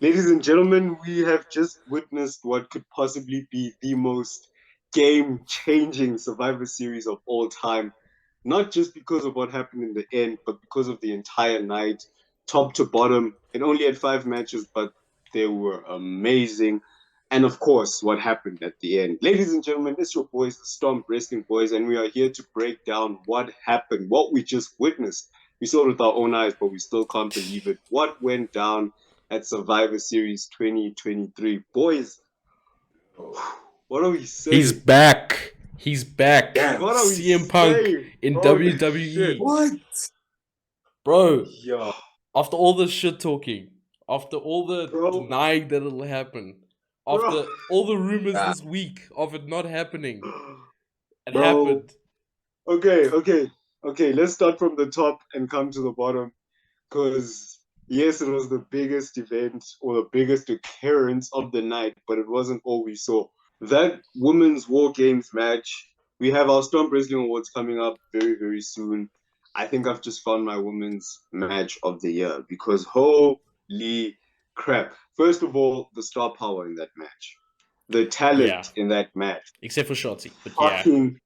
Ladies and gentlemen, we have just witnessed what could possibly be the most game-changing Survivor Series of all time. Not just because of what happened in the end, but because of the entire night, top to bottom. It only had 5 matches, but they were amazing. And of course, what happened at the end. Ladies and gentlemen, it's your boys, the Stomp Wrestling Boys, and we are here to break down what happened, what we just witnessed. We saw it with our own eyes, but we still can't believe it. What went down at Survivor Series 2023. Boys, what are we saying? He's back. He's back. Damn, what are we CM Punk saying? in Holy WWE. shit. What? Bro, Yeah. after all the shit talking, after all the denying that it'll happen, after all the rumors this week of it not happening, it happened. Okay, let's start from the top and come to the bottom. Because, yes, it was the biggest event or the biggest occurrence of the night, but it wasn't all we saw. That Women's War Games match, we have our Stomp Wrestling Awards coming up very, very soon. I think I've just found my women's match of the year because holy crap. First of all, the star power in that match. The talent in that match. Except for Shotzi. But fucking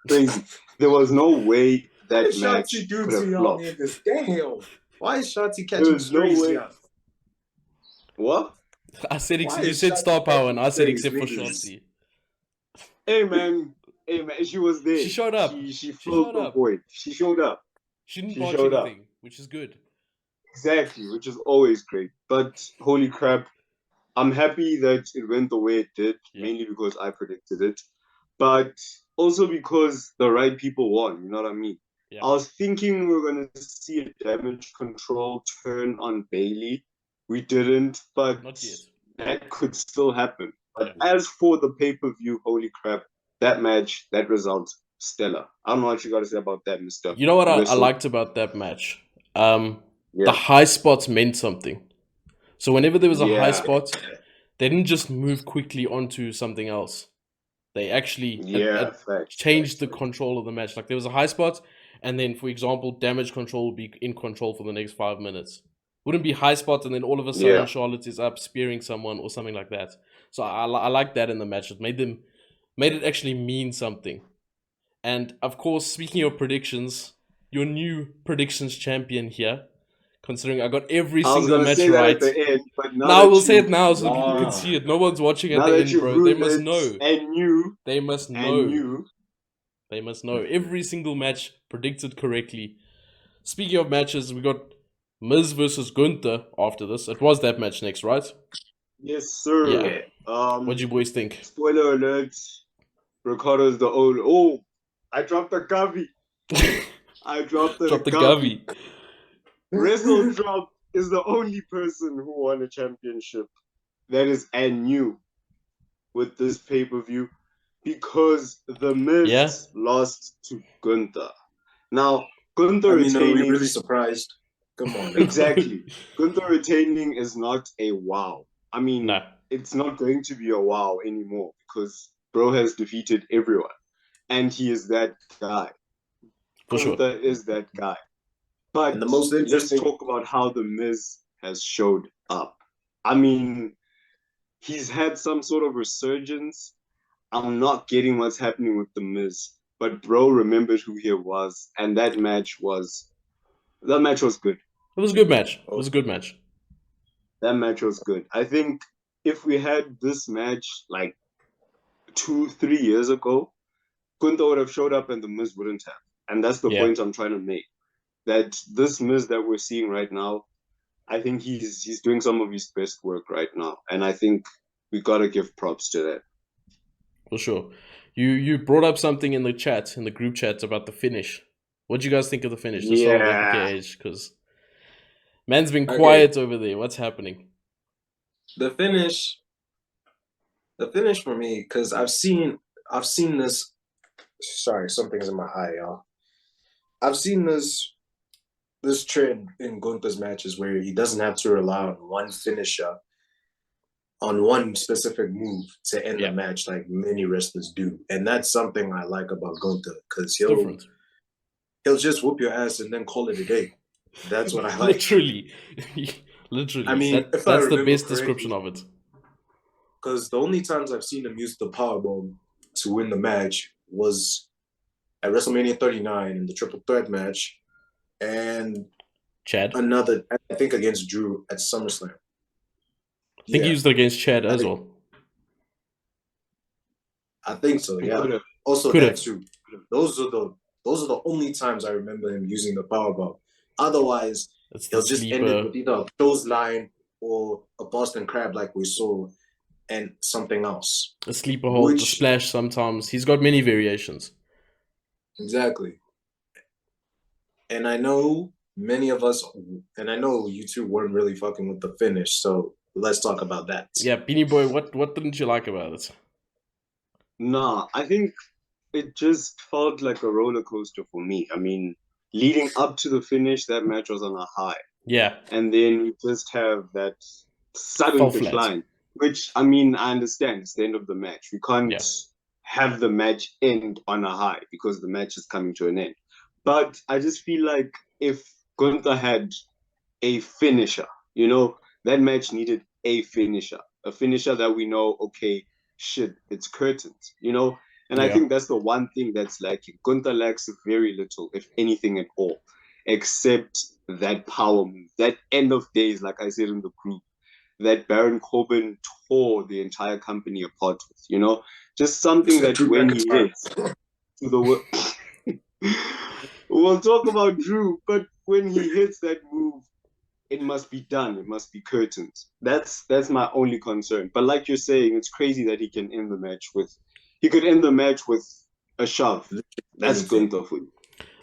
crazy. There was no way that match could have flopped. Damn. Why is Shotzi catching strays? What? I said you said star power and I said except for Shotzi. Hey man, she was there. She showed up. She filled the void. She showed up. She didn't botch anything, which is good. Exactly, which is always great. But holy crap, I'm happy that it went the way it did, mainly because I predicted it. But also because the right people won, you know what I mean? Yeah. I was thinking we were going to see a damage control turn on Bailey. We didn't, but that could still happen. But as for the pay-per-view, holy crap, that match, that result, stellar. I don't know what you got to say about that, Mr. You know what I liked about that match? The high spots meant something. So whenever there was a high spot, they didn't just move quickly onto something else. They actually changed the control of the match. Like there was a high spot, and then, for example, damage control would be in control for the next 5 minutes. Wouldn't be high spot, and then all of a sudden Charlotte is up spearing someone or something like that. So I like that in the match. It made it actually mean something. And of course, speaking of predictions, your new predictions champion here. Considering I got every single match right. Now we'll say it now so people can see it. No one's watching at the end, bro. They must know. They must know. They must know. Every single match predicted correctly. Speaking of matches, we got Miz versus Gunther after this. It was that match next, right? Yes, sir. Yeah. What do you boys think? Spoiler alert. Ricardo's the old... Oh, I dropped the Gavi. I dropped the Gavi. WrestleDrop is the only person who won a championship that is new with this pay-per-view because The Miz lost to Gunther. Now, Gunther retaining... Are we really surprised? Come on. Exactly. Gunther retaining is not a wow. I mean, it's not going to be a wow anymore because bro has defeated everyone. And he is that guy. Gunther is that guy. But the most interesting... let's talk about how The Miz has showed up. I mean, he's had some sort of resurgence. I'm not getting what's happening with The Miz. But bro remembered who he was. And that match was good. It was a good match. That match was good. I think if we had this match like 2-3 years ago, Gunther would have showed up and The Miz wouldn't have. And that's the point I'm trying to make. That this Miz that we're seeing right now, I think he's doing some of his best work right now. And I think we got to give props to that. For sure. You brought up something in the chat, in the group chat about the finish. What do you guys think of the finish? Let's start with MPKH, because man's been quiet over there. What's happening? The finish for me, because I've seen this. Sorry, something's in my eye, y'all. I've seen this trend in Gunther's matches where he doesn't have to rely on one finisher, on one specific move to end the match like many wrestlers do. And that's something I like about Gunther, because he'll just whoop your ass and then call it a day. That's what I like. Literally. Literally. I mean, if I that's the remember best correctly, description of it. because the only times I've seen him use the powerbomb to win the match was at WrestleMania 39 in the triple threat match, and Chad. another, I think, against Drew at SummerSlam. I think he used it against Chad as well. I think so. Yeah. Also Could that have. too. Those are the only times I remember him using the powerbomb. Otherwise, he'll just end it with either a clothesline or a Boston Crab like we saw, and something else. A sleeper hold, a splash sometimes. He's got many variations. Exactly. And I know many of us, and I know you two weren't really fucking with the finish, so let's talk about that. Yeah, BeanieBoy, what didn't you like about it? Nah, I think it just felt like a roller coaster for me. I mean, leading up to the finish, that match was on a high. Yeah. And then you just have that sudden decline, which, I mean, I understand. It's the end of the match. We can't have the match end on a high because the match is coming to an end. But I just feel like if Gunther had a finisher, you know, that match needed a finisher that we know, okay, shit, it's curtains, you know? And I think that's the one thing that's lacking. Gunther lacks very little, if anything at all, except that power move, that end of days, like I said in the group, that Baron Corbin tore the entire company apart with, you know? Just something that when he hits to the we'll talk about Drew, but when he hits that move, it must be done. It must be curtains. That's my only concern. But like you're saying, it's crazy that he can end the match with a shove. That's Gunther for you.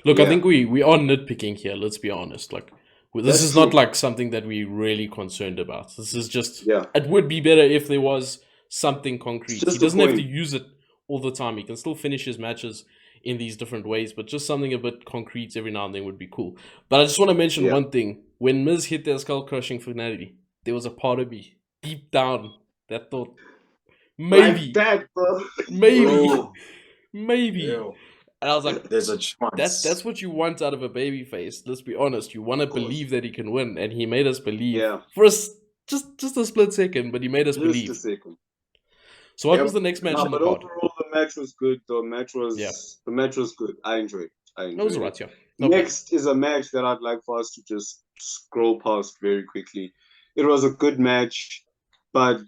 Look, I think we are nitpicking here. Let's be honest. Like, this is not like something that we're really concerned about. This is just it would be better if there was something concrete. He doesn't have to use it all the time. He can still finish his matches in these different ways, but just something a bit concrete every now and then would be cool. But I just want to mention one thing. When Miz hit their skull-crushing finale, there was a part of me deep down that thought, maybe, like that, bro. maybe. Ew. And I was like, there's a chance. That's what you want out of a babyface. Let's be honest. You want to believe that he can win, and he made us believe for us just a split second, but he made us believe. Just a second. So what was the next match on the card? Overall, the match was good. The match was good. I enjoyed it. That was right, yeah. Next is a match that I'd like for us to just scroll past very quickly. It was a good match, but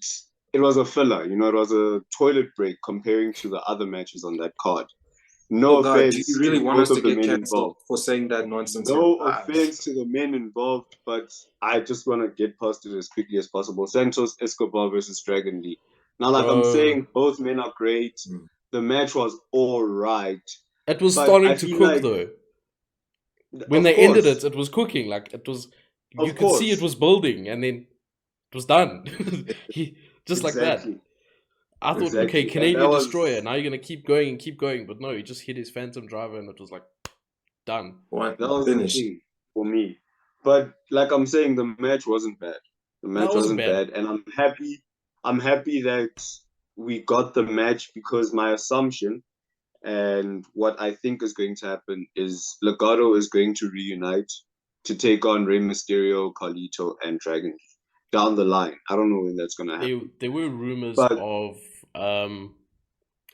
it was a filler. You know, it was a toilet break comparing to the other matches on that card. No offense. Do you really want us to get canceled for saying that nonsense? No offense to the men involved, but I just want to get past it as quickly as possible. Santos Escobar versus Dragon Lee. Now, like I'm saying, both men are great. The match was all right. It was starting to cook, though. When they ended it, it was cooking. Like, it was... You could see it was building, and then it was done. Like that. I thought, okay, Canadian Destroyer, now you're going to keep going and keep going. But no, he just hit his Phantom Driver, and it was like, done. That was the thing for me. But like I'm saying, the match wasn't bad. The match wasn't bad. And I'm happy that we got the match, because my assumption and what I think is going to happen is Legado is going to reunite to take on Rey Mysterio, Carlito, and Dragon down the line. I don't know when that's going to happen. There were rumors of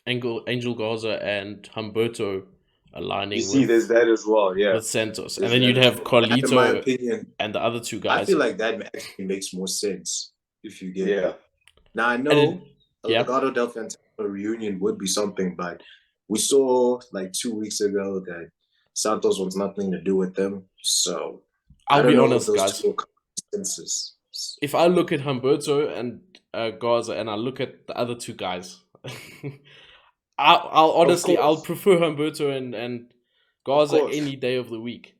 Angel Garza and Humberto aligning. You see, there's that as well, yeah. With Santos. And then you'd have Carlito, in my opinion, and the other two guys. I feel like that actually makes more sense if you get it. Now, I know a Legado del Fantasma reunion would be something, but we saw like 2 weeks ago that Santos wants nothing to do with them. So I'll be honest, guys. If I look at Humberto and Garza, and I look at the other two guys, I'll honestly, I'll prefer Humberto and Garza any day of the week.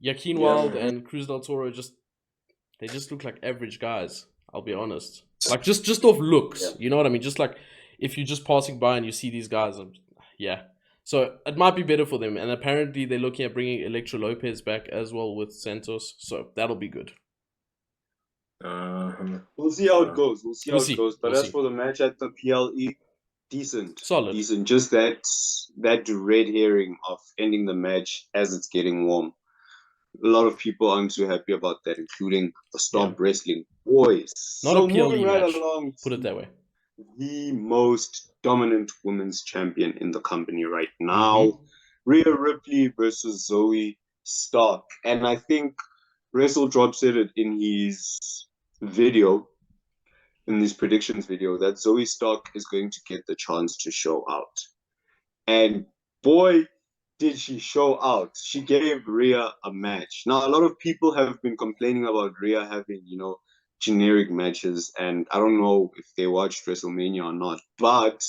Joaquin Wilde and Cruz del Toro they just look like average guys. I'll be honest. Like just off looks, you know what I mean? Just like if you're just passing by and you see these guys, so it might be better for them. And apparently they're looking at bringing Electro Lopez back as well with Santos, so that'll be good. We'll see how it goes. But as for the match at the PLE, decent, solid, decent. Just that red herring of ending the match as it's getting warm. A lot of people aren't too happy about that, including the Yeah. STOMP Wrestling boys. Not a So PLE moving right match. along Put it to that way. the most dominant women's champion in the company right now, Mm-hmm. Rhea Ripley versus Zoe Stark. And I think WrestleDrop said it in his video, in his predictions video, that Zoe Stark is going to get the chance to show out. And boy, did she show out. She gave Rhea a match. Now, a lot of people have been complaining about Rhea having, generic matches. And I don't know if they watched WrestleMania or not, but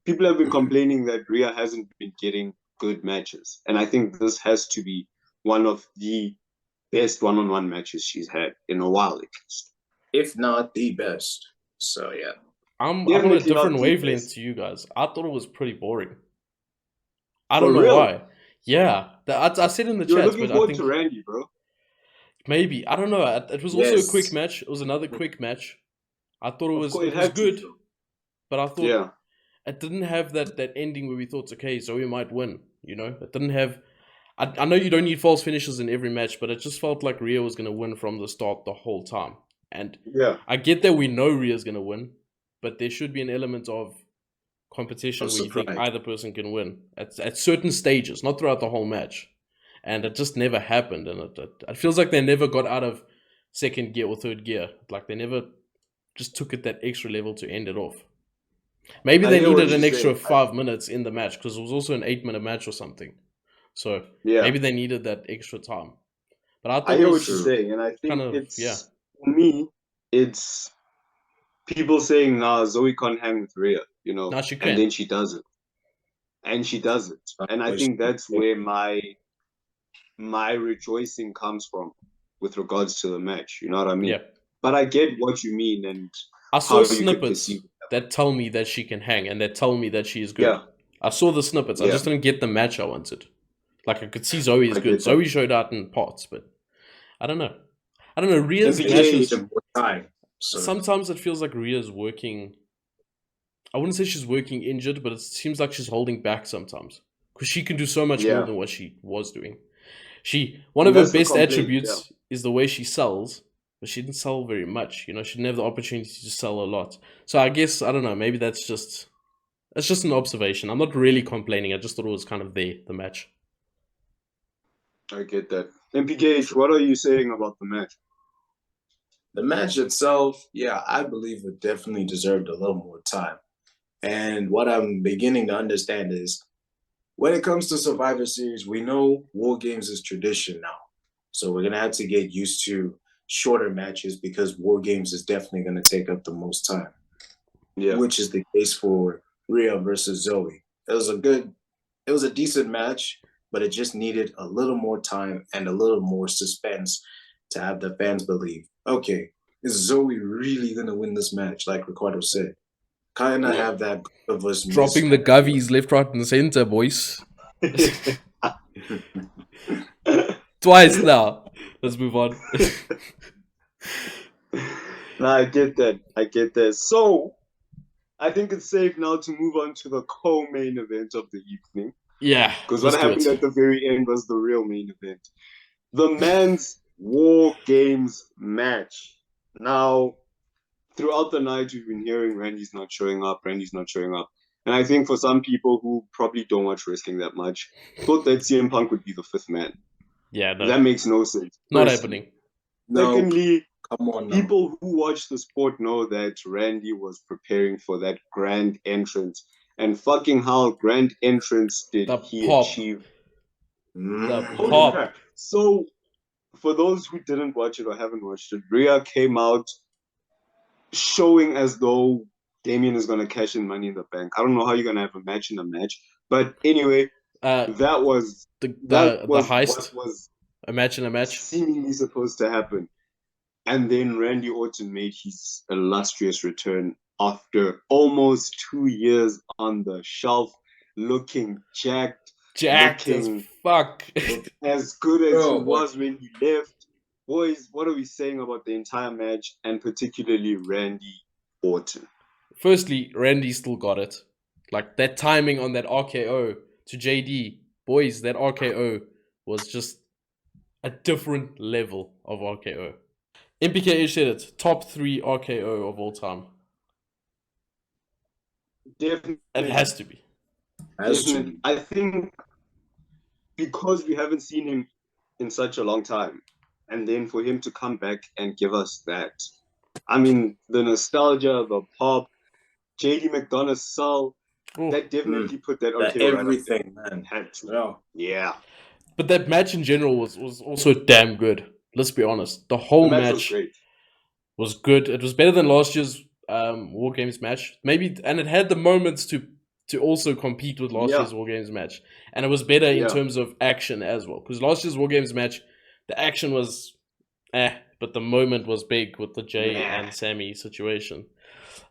people have been complaining that Rhea hasn't been getting good matches. And I think this has to be one of the best one-on-one matches she's had in a while, at least. If not the best. So, yeah. I'm on a Definitely not different the wavelength best. to you guys. I thought it was pretty boring. I For don't know real. why. Yeah, I said in the You were chats, looking but I forward think to Randy, bro. maybe I don't know. It was also a quick Yes. match. It was another quick match. I thought Of course, it it was had to. good, but I thought Yeah. it didn't have that ending where we thought, okay, Zoe might win. It didn't have. I know you don't need false finishes in every match, but it just felt like Rhea was going to win from the start the whole time. And Yeah. I get that we know Rhea's going to win, but there should be an element of competition where you think either person can win at certain stages, not throughout the whole match. And it just never happened. And it feels like they never got out of second gear or third gear. Like they never just took it that extra level to end it off. Maybe they needed an extra 5 minutes in the match because it was also an 8-minute match or something. So maybe they needed that extra time. But I thought I hear what you're saying, and I think for me, it's people saying, nah, Zoe can't hang with Rhea, Now she can. and then she does it. And she does it. And I think that's where my rejoicing comes from with regards to the match. You know what I mean? Yeah. But I get what you mean, and I saw snippets that tell me that she can hang and that tell me that she is good. Yeah. I saw the snippets. I just didn't get the match I wanted. Like I could see Zoe is good. Zoe showed out in parts, but I don't know. Rhea's matches. Sometimes it feels like Rhea's working. I wouldn't say she's working injured, but it seems like she's holding back sometimes because she can do so much more than what she was doing. One of her best attributes is the way she sells, but she didn't sell very much. She didn't have the opportunity to sell a lot. So I guess I don't know. Maybe that's just an observation. I'm not really complaining. I just thought it was kind of the match. I get that. MPKH, what are you saying about the match? The match itself, I believe it definitely deserved a little more time. And what I'm beginning to understand is when it comes to Survivor Series, we know War Games is tradition now. So we're going to have to get used to shorter matches because War Games is definitely going to take up the most time. Yeah. Which is the case for Rhea versus Zoe. It was a decent match, but it just needed a little more time and a little more suspense to have the fans believe, okay, is Zoe really going to win this match? Like Ricardo said. Kind of have that of us dropping the govies left, right, and center, boys. Twice now. Let's move on. No, I get that. So, I think it's safe now to move on to the co-main event of the evening. Yeah. Because what happened at the very end was the real main event. The men's War Games match. Now, throughout the night, we've been hearing Randy's not showing up. And I think for some people who probably don't watch wrestling that much, thought that CM Punk would be the fifth man. Yeah, no. That makes no sense. Not happening. Secondly, people who watch the sport know that Randy was preparing for that grand entrance. And fucking hell, grand entrance did he achieve. The pop. So, for those who didn't watch it or haven't watched it, Rhea came out showing as though Damien is going to cash in Money in the Bank. I don't know how you're going to have a match in a match. But anyway, that was the what heist. was a match in a match seemingly supposed to happen. And then Randy Orton made his illustrious return after almost 2 years on the shelf, looking jacked as fuck. As good as he was when he left. Boys, what are we saying about the entire match, and particularly Randy Orton? Firstly, Randy still got it. Like, that timing on that RKO to JD. Boys, that RKO was just a different level of RKO. MPKH said it. Top 3 RKO of all time. Definitely. It has to be. Definitely. I think because we haven't seen him in such a long time, and then for him to come back and give us that, I mean, the nostalgia, the pop, JD McDonough's soul, that definitely put that RKO everything, right up. man. Had to. Yeah. Yeah. But that match in general was also damn good. Let's be honest. The whole The match match was great. Was good. It was better than last year's War Games match. Maybe, and it had the moments to also compete with last year's War Games match. And it was better in terms of action as well. Because last year's War Games match, the action was but the moment was big with the Jay and Sammy situation.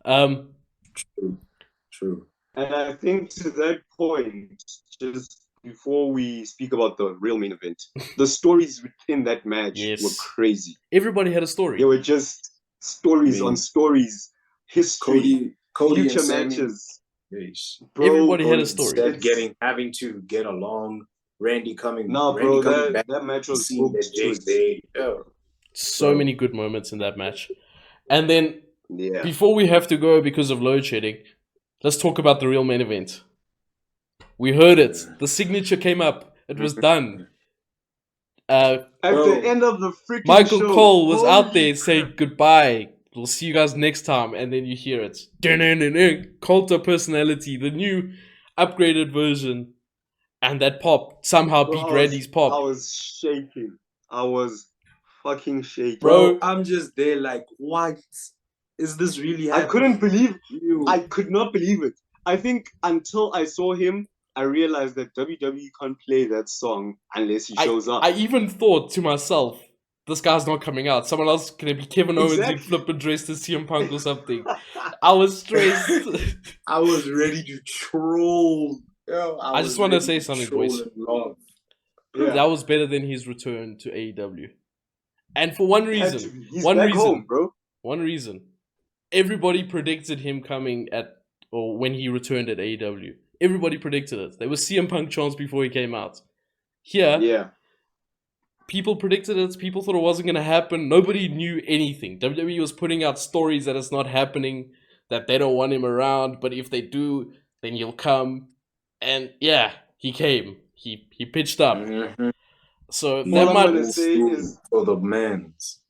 True. And I think to that point, just before we speak about the real main event, the stories within that match were crazy. Everybody had a story. They were just stories on stories, history, Cody future and matches. Bro, everybody had a story. Having to get along. Randy coming. Bro, back, that match was so many good moments in that match. And then before we have to go because of load shedding, let's talk about the real main event. We heard it. The signature came up. It was done. At the end of the freaking Michael show, Cole was out there saying goodbye. We'll see you guys next time. And then you hear it. Coulter personality, the new upgraded version. And that pop somehow beat Randy's pop. I was shaking. I was fucking shaking. Bro, I'm just there like, what? Is this really happening? I could not believe it. I think until I saw him, I realized that WWE can't play that song unless he shows up. I even thought to myself, this guy's not coming out. Someone else, can it be Kevin Owens in flippin' dressed as CM Punk or something? I was stressed. I was ready to troll. I just want to say something, boys. That was better than his return to AEW. And for one reason. One reason. Everybody predicted him coming when he returned at AEW. Everybody predicted it. There was CM Punk chants before he came out. Here, people predicted it. People thought it wasn't going to happen. Nobody knew anything. WWE was putting out stories that it's not happening, that they don't want him around, but if they do, then he'll come. And he came. He pitched up. So what I'm going to say is for the man's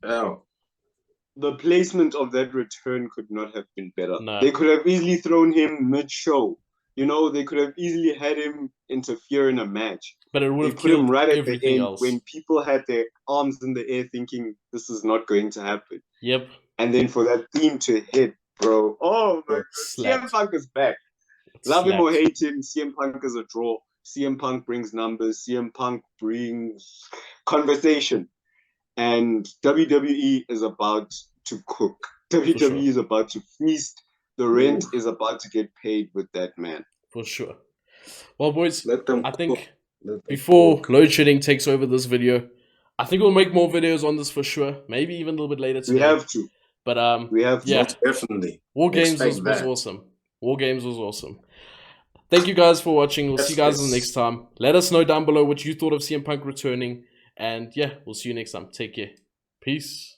the placement of that return could not have been better. No. They could have easily thrown him mid-show. You know, they could have easily had him interfere in a match. But it would have put him right at the end else. when people had their arms in the air thinking this is not going to happen. Yep. And then for that theme to hit, bro. Oh my God. CM Punk is back. Love him or hate him, CM Punk is a draw. CM Punk brings numbers. CM Punk brings conversation. And WWE is about to cook. WWE is about to feast. The rent is about to get paid with that man. For sure. Well, boys, I think before load shedding takes over this video, I think we'll make more videos on this for sure. Maybe even a little bit later today. We have to. But we have to. Yeah, definitely. War Games was awesome. War Games was awesome. Thank you guys for watching. We'll see you guys in the next time. Let us know down below what you thought of CM Punk returning. And yeah, we'll see you next time. Take care. Peace.